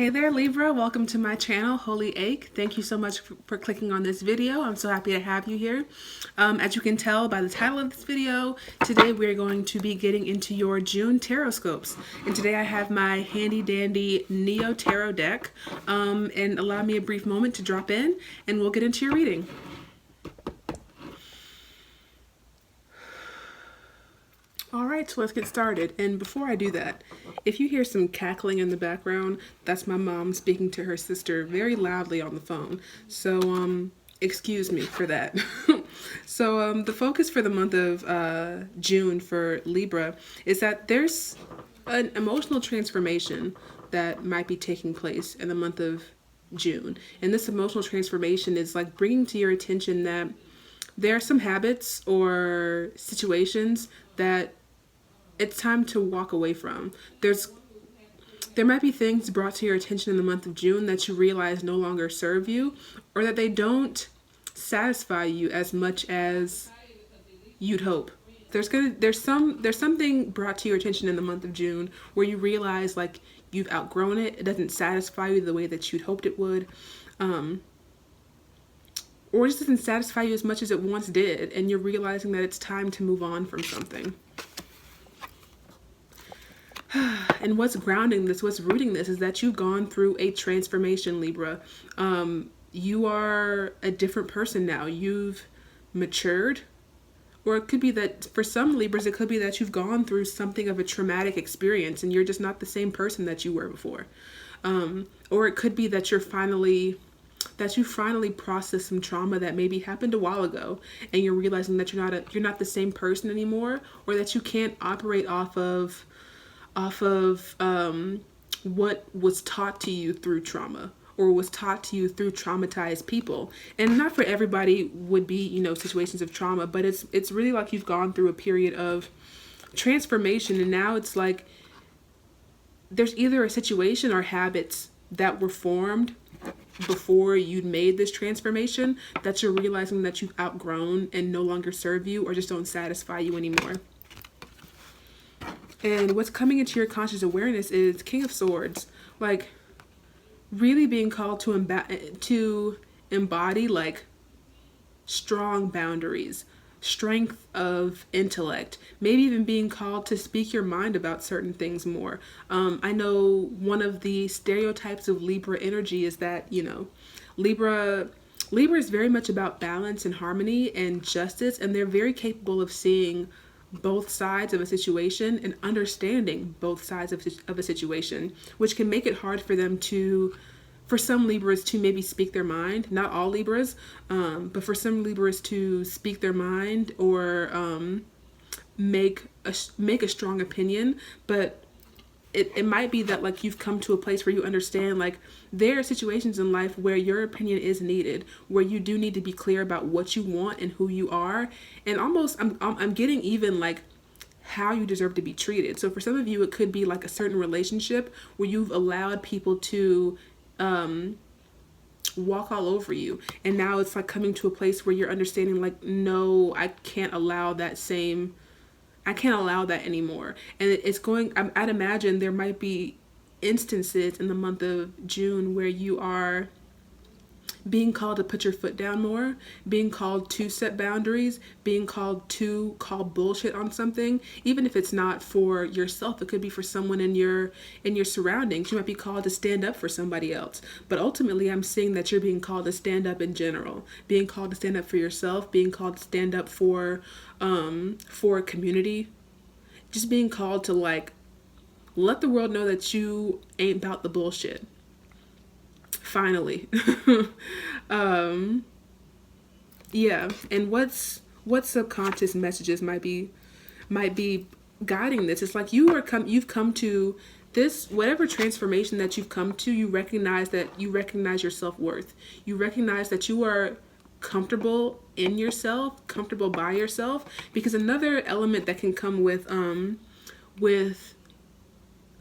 Hey there, Libra. Welcome to my channel, Holy Ache. Thank you so much for clicking on this video. I'm so happy to have you here. As you can tell by the title of this video, today we're going to be getting into your June tarot scopes. And today I have my handy dandy Neo Tarot deck. And allow me a brief moment to drop in and we'll get into your reading. Alright, so let's get started. And before I do that, if you hear some cackling in the background, that's my mom speaking to her sister very loudly on the phone. So, excuse me for that. So, the focus for the month of June for Libra is that there's an emotional transformation that might be taking place in the month of June. And this emotional transformation is like bringing to your attention that there are some habits or situations that it's time to walk away from. There might be things brought to your attention in the month of June that you realize no longer serve you, or that they don't satisfy you as much as you'd hope. There's something brought to your attention in the month of June where you realize like you've outgrown it. It doesn't satisfy you the way that you'd hoped it would. Or it just doesn't satisfy you as much as it once did, and you're realizing that it's time to move on from something. And what's grounding this, what's rooting this, is that you've gone through a transformation, Libra. You are a different person now. You've matured. Or it could be that for some Libras, it could be that you've gone through something of a traumatic experience and you're just not the same person that you were before. Or it could be that you finally processed some trauma that maybe happened a while ago, and you're realizing that you're not the same person anymore, or that you can't operate off of what was taught to you through trauma, or was taught to you through traumatized people. And not for everybody would be, situations of trauma, but it's really like you've gone through a period of transformation, and now it's like there's either a situation or habits that were formed before you'd made this transformation that you're realizing that you've outgrown and no longer serve you or just don't satisfy you anymore. And what's coming into your conscious awareness is King of Swords, like really being called to embody like strong boundaries, strength of intellect, maybe even being called to speak your mind about certain things more. I know one of the stereotypes of Libra energy is that, Libra is very much about balance and harmony and justice, and they're very capable of seeing both sides of a situation and understanding both sides of a situation, which can make it hard for them for some Libras to maybe speak their mind. Not all Libras, but for some Libras to speak their mind or make a strong opinion. But it might be that like you've come to a place where you understand like there are situations in life where your opinion is needed, where you do need to be clear about what you want and who you are, and almost I'm getting even like how you deserve to be treated. So for some of you, it could be like a certain relationship where you've allowed people to walk all over you, and now it's like coming to a place where you're understanding like, no, I can't allow that anymore. And it's going, I'd imagine there might be instances in the month of June where you are being called to put your foot down more, being called to set boundaries, being called to call bullshit on something, even if it's not for yourself. It could be for someone in your surroundings. You might be called to stand up for somebody else. But ultimately, I'm seeing that you're being called to stand up in general, being called to stand up for yourself, being called to stand up for a community, just being called to like let the world know that you ain't about the bullshit. Finally. Yeah. And what subconscious messages might be guiding this? It's like you've come to this, whatever transformation that you've come to, you recognize your self-worth. You recognize that you are comfortable in yourself, comfortable by yourself, because another element that can come with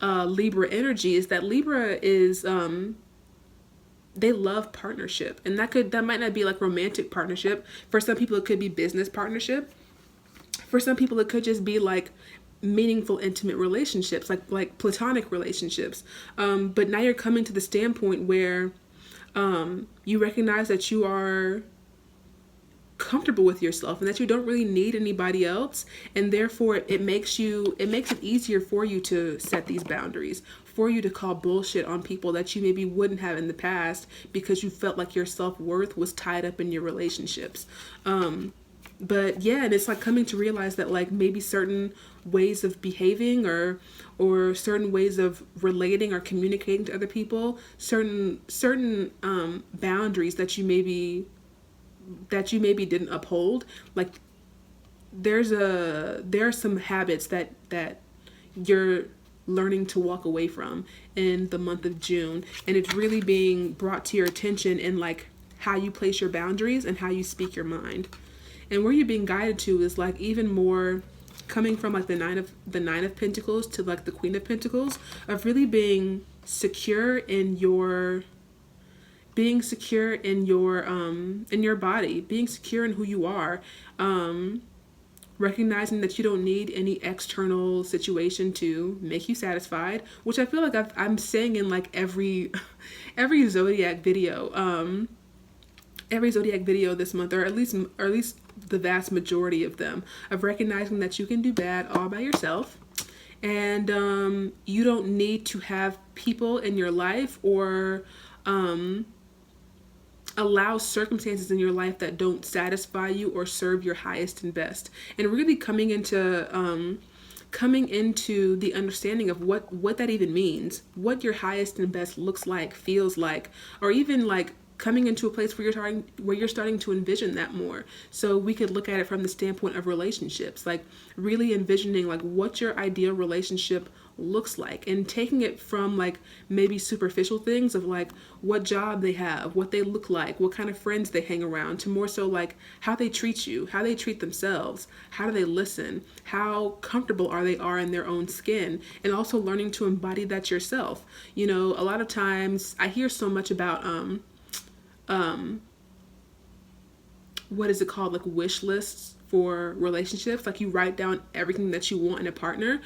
Libra energy is that Libra is they love partnership, and that might not be like romantic partnership. For some people it could be business partnership. For some people it could just be like meaningful, intimate relationships, like platonic relationships. But now you're coming to the standpoint where you recognize that you are comfortable with yourself and that you don't really need anybody else, and therefore it makes it easier for you to set these boundaries, for you to call bullshit on people that you maybe wouldn't have in the past because you felt like your self-worth was tied up in your relationships. But yeah, and it's like coming to realize that like maybe certain ways of behaving or certain ways of relating or communicating to other people, certain boundaries that you maybe didn't uphold, like there are some habits that you're learning to walk away from in the month of June, and it's really being brought to your attention in like how you place your boundaries and how you speak your mind. And where you're being guided to is like even more coming from like the nine of Pentacles to like the Queen of Pentacles, of really being secure in your body, being secure in who you are, recognizing that you don't need any external situation to make you satisfied, which I feel like I'm saying in like every zodiac video, this month, or at least the vast majority of them, of recognizing that you can do bad all by yourself, and you don't need to have people in your life or allow circumstances in your life that don't satisfy you or serve your highest and best. And really coming into the understanding of what that even means, what your highest and best looks like, feels like, or even like coming into a place where you're starting to envision that more. So we could look at it from the standpoint of relationships, like really envisioning like what your ideal relationship looks like, and taking it from like maybe superficial things of like what job they have, what they look like, what kind of friends they hang around, to more so like how they treat you, how they treat themselves, how do they listen, how comfortable they are in their own skin, and also learning to embody that yourself. You know, a lot of times I hear so much about what is it called, like wish lists for relationships, like you write down everything that you want in a partner.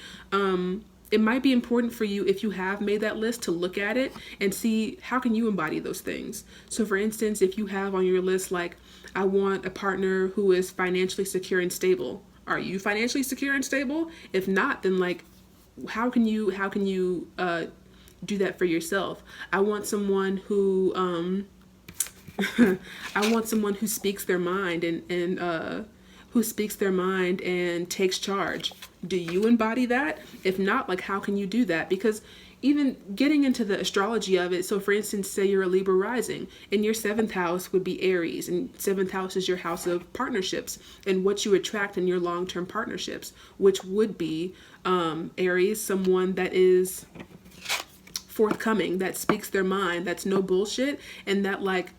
It might be important for you, if you have made that list, to look at it and see how can you embody those things. So for instance, if you have on your list like, I want a partner who is financially secure and stable, are you financially secure and stable? If not, then like how can you do that for yourself? I want someone who speaks their mind and takes charge. Do you embody that? If not, like how can you do that? Because even getting into the astrology of it, so for instance, say you're a Libra rising, and your 7th house would be Aries, and 7th house is your house of partnerships and what you attract in your long-term partnerships, which would be Aries, someone that is forthcoming, that speaks their mind, that's no bullshit, and that like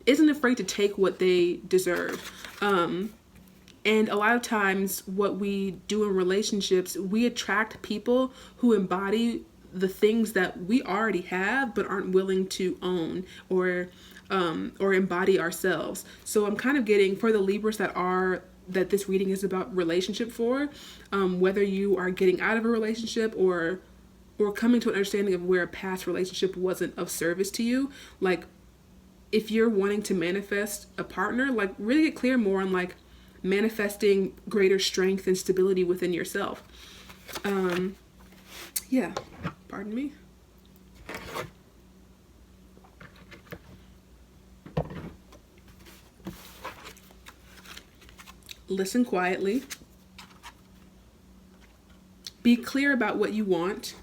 isn't afraid to take what they deserve. And a lot of times what we do in relationships, we attract people who embody the things that we already have but aren't willing to own or embody ourselves. So I'm kind of getting, for the Libras that this reading is about relationship for, whether you are getting out of a relationship or coming to an understanding of where a past relationship wasn't of service to you, like if you're wanting to manifest a partner, like really get clear more on like manifesting greater strength and stability within yourself. Yeah, pardon me. Listen quietly. Be clear about what you want.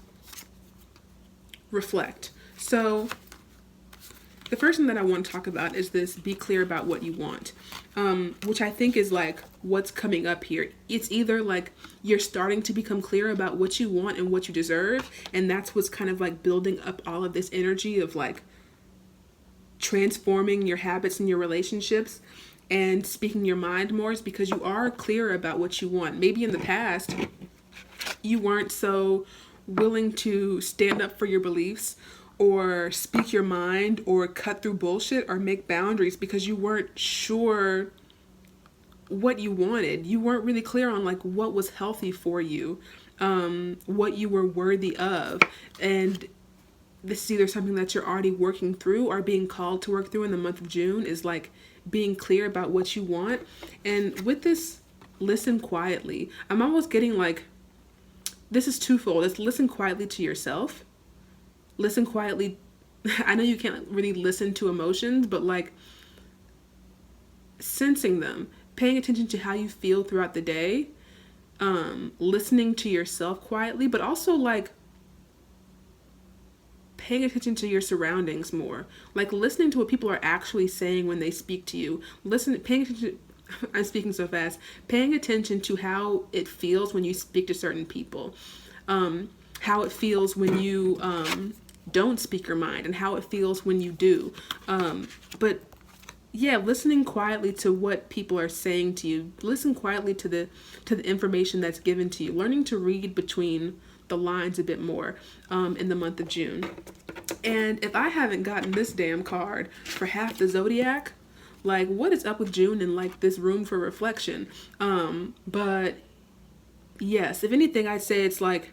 Reflect. So the first thing that I want to talk about is this: be clear about what you want, which I think is like what's coming up here. It's either like you're starting to become clear about what you want and what you deserve, and that's what's kind of like building up all of this energy of like transforming your habits and your relationships and speaking your mind more, is because you are clear about what you want. Maybe in the past you weren't so willing to stand up for your beliefs or speak your mind or cut through bullshit or make boundaries because you weren't sure what you wanted. You weren't really clear on like what was healthy for you, what you were worthy of. And this is either something that you're already working through or being called to work through in the month of June, is like being clear about what you want. And with this, listen quietly. I'm almost getting like, this is twofold. It's listen quietly to yourself. Listen quietly. I know you can't really listen to emotions, but like sensing them, paying attention to how you feel throughout the day, listening to yourself quietly, but also like paying attention to your surroundings more, like listening to what people are actually saying when they speak to you. Paying attention. I'm speaking so fast. Paying attention to how it feels when you speak to certain people, how it feels when you don't speak your mind, and how it feels when you do. But yeah, listening quietly to what people are saying to you. Listen quietly to the information that's given to you. Learning to read between the lines a bit more in the month of June. And if I haven't gotten this damn card for half the zodiac, like what is up with June and like this room for reflection? But yes, if anything, I'd say it's like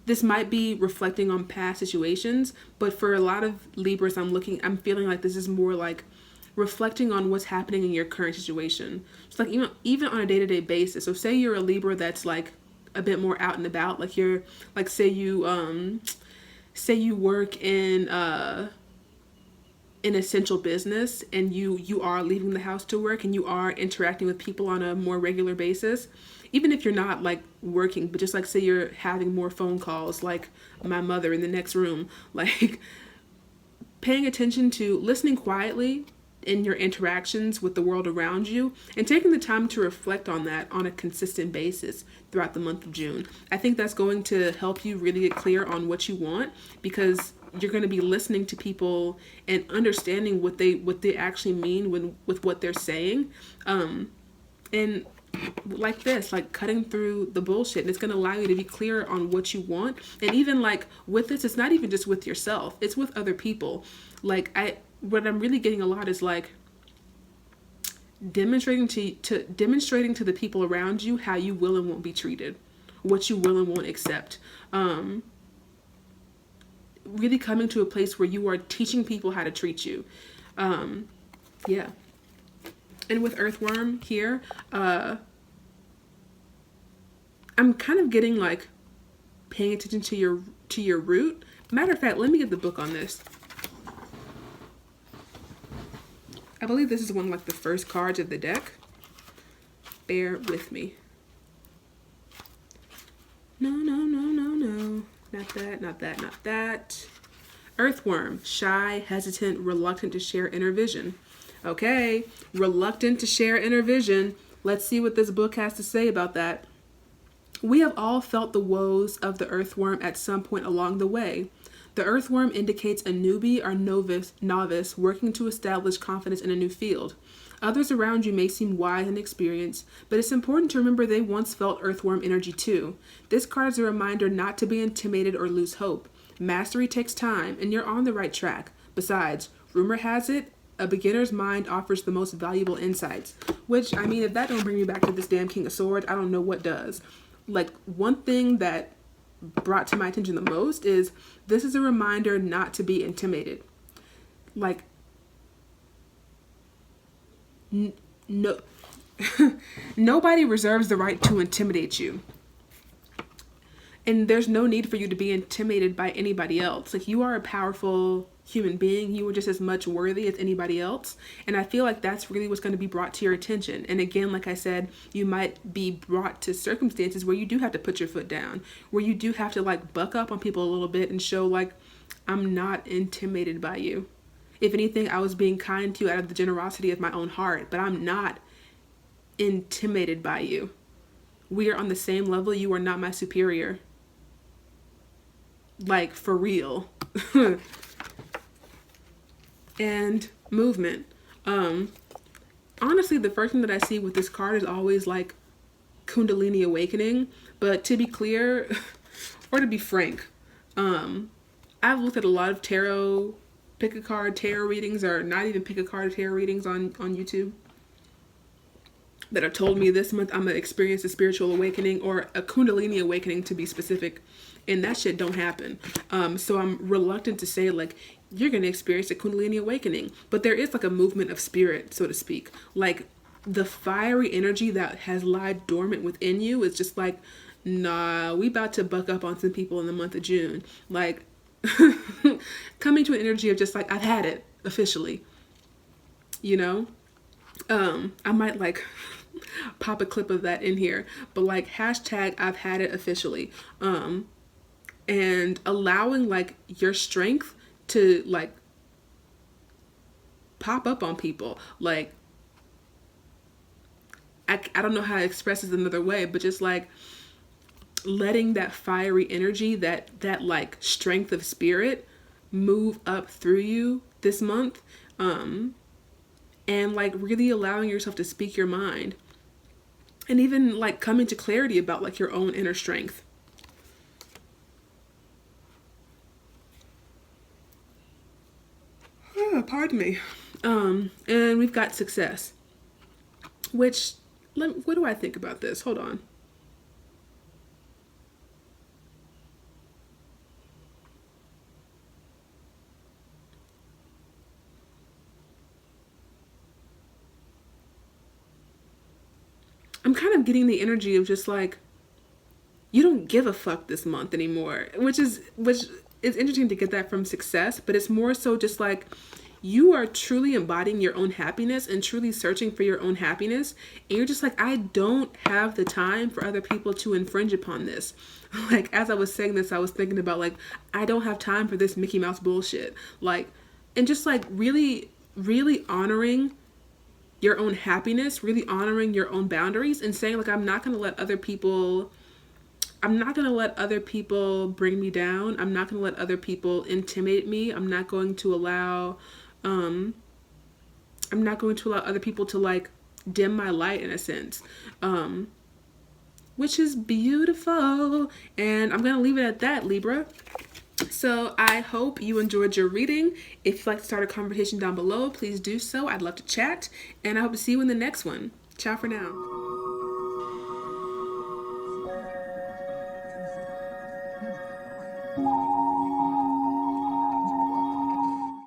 this might be reflecting on past situations, but for a lot of Libras, I'm feeling like this is more like reflecting on what's happening in your current situation. It's like even on a day-to-day basis. So say you're a Libra that's like a bit more out and about, like you're like say you work in an essential business and you are leaving the house to work and you are interacting with people on a more regular basis. Even if you're not like working, but just like say you're having more phone calls, like my mother in the next room, like paying attention to listening quietly in your interactions with the world around you and taking the time to reflect on that on a consistent basis throughout the month of June. I think that's going to help you really get clear on what you want, because you're going to be listening to people and understanding what they actually mean with what they're saying. And like this, like cutting through the bullshit, and it's going to allow you to be clear on what you want. And even like with this, it's not even just with yourself, it's with other people. Like what I'm really getting a lot is like demonstrating to the people around you how you will and won't be treated, what you will and won't accept. Really coming to a place where you are teaching people how to treat you. Yeah. And with Earthworm here, I'm kind of getting like paying attention to your root. Matter of fact, let me get the book on this. I believe this is one of like the first cards of the deck. Bear with me. No. Not that. Earthworm, shy, hesitant, reluctant to share inner vision. Okay, reluctant to share inner vision. Let's see what this book has to say about that. We have all felt the woes of the earthworm at some point along the way. The earthworm indicates a newbie or novice working to establish confidence in a new field. Others around you may seem wise and experienced, but it's important to remember they once felt earthworm energy too. This card is a reminder not to be intimidated or lose hope. Mastery takes time, and you're on the right track. Besides, rumor has it, a beginner's mind offers the most valuable insights. Which, I mean, if that don't bring me back to this damn King of Swords, I don't know what does. Like, one thing that brought to my attention the most is this is a reminder not to be intimidated. Like, no, nobody reserves the right to intimidate you. And there's no need for you to be intimidated by anybody else. Like, you are a powerful human being. You are just as much worthy as anybody else. And I feel like that's really what's going to be brought to your attention. And again, like I said, you might be brought to circumstances where you do have to put your foot down, where you do have to like buck up on people a little bit and show like, I'm not intimidated by you. If anything, I was being kind to you out of the generosity of my own heart, but I'm not intimidated by you. We are on the same level. You are not my superior. Like, for real. And movement. Honestly, the first thing that I see with this card is always like Kundalini awakening. But to be clear, or to be frank, I've looked at a lot of pick a card tarot readings, or not even pick a card tarot readings on YouTube. that have told me this month I'm gonna experience a spiritual awakening or a kundalini awakening, to be specific, and that shit don't happen. So I'm reluctant to say like you're gonna experience a kundalini awakening, but there is like a movement of spirit, so to speak. Like the fiery energy that has lied dormant within you is just like, nah, we about to buck up on some people in the month of June. Like coming to an energy of just like, I've had it officially, you know? I might like pop a clip of that in here, but like hashtag I've had it officially. And allowing like your strength to like pop up on people. Like, I don't know how to express this another way, but just like letting that fiery energy, that like strength of spirit move up through you this month. And like really allowing yourself to speak your mind and even like come into clarity about like your own inner strength. Oh, pardon me. And we've got success, which, what do I think about this? Hold on. I'm kind of getting the energy of just like, you don't give a fuck this month anymore, which is interesting to get that from success, but it's more so just like you are truly embodying your own happiness and truly searching for your own happiness. And you're just like, I don't have the time for other people to infringe upon this. Like, as I was saying this, I was thinking about like, I don't have time for this Mickey Mouse bullshit. Like, and just like really, really honoring your own happiness, really honoring your own boundaries and saying like, I'm not going to let other people bring me down. I'm not going to let other people intimidate me. I'm not going to allow other people to like dim my light in a sense. Which is beautiful. And I'm going to leave it at that, Libra. So I hope you enjoyed your reading. If you'd like to start a conversation down below, please do so. I'd love to chat. And I hope to see you in the next one. Ciao for now.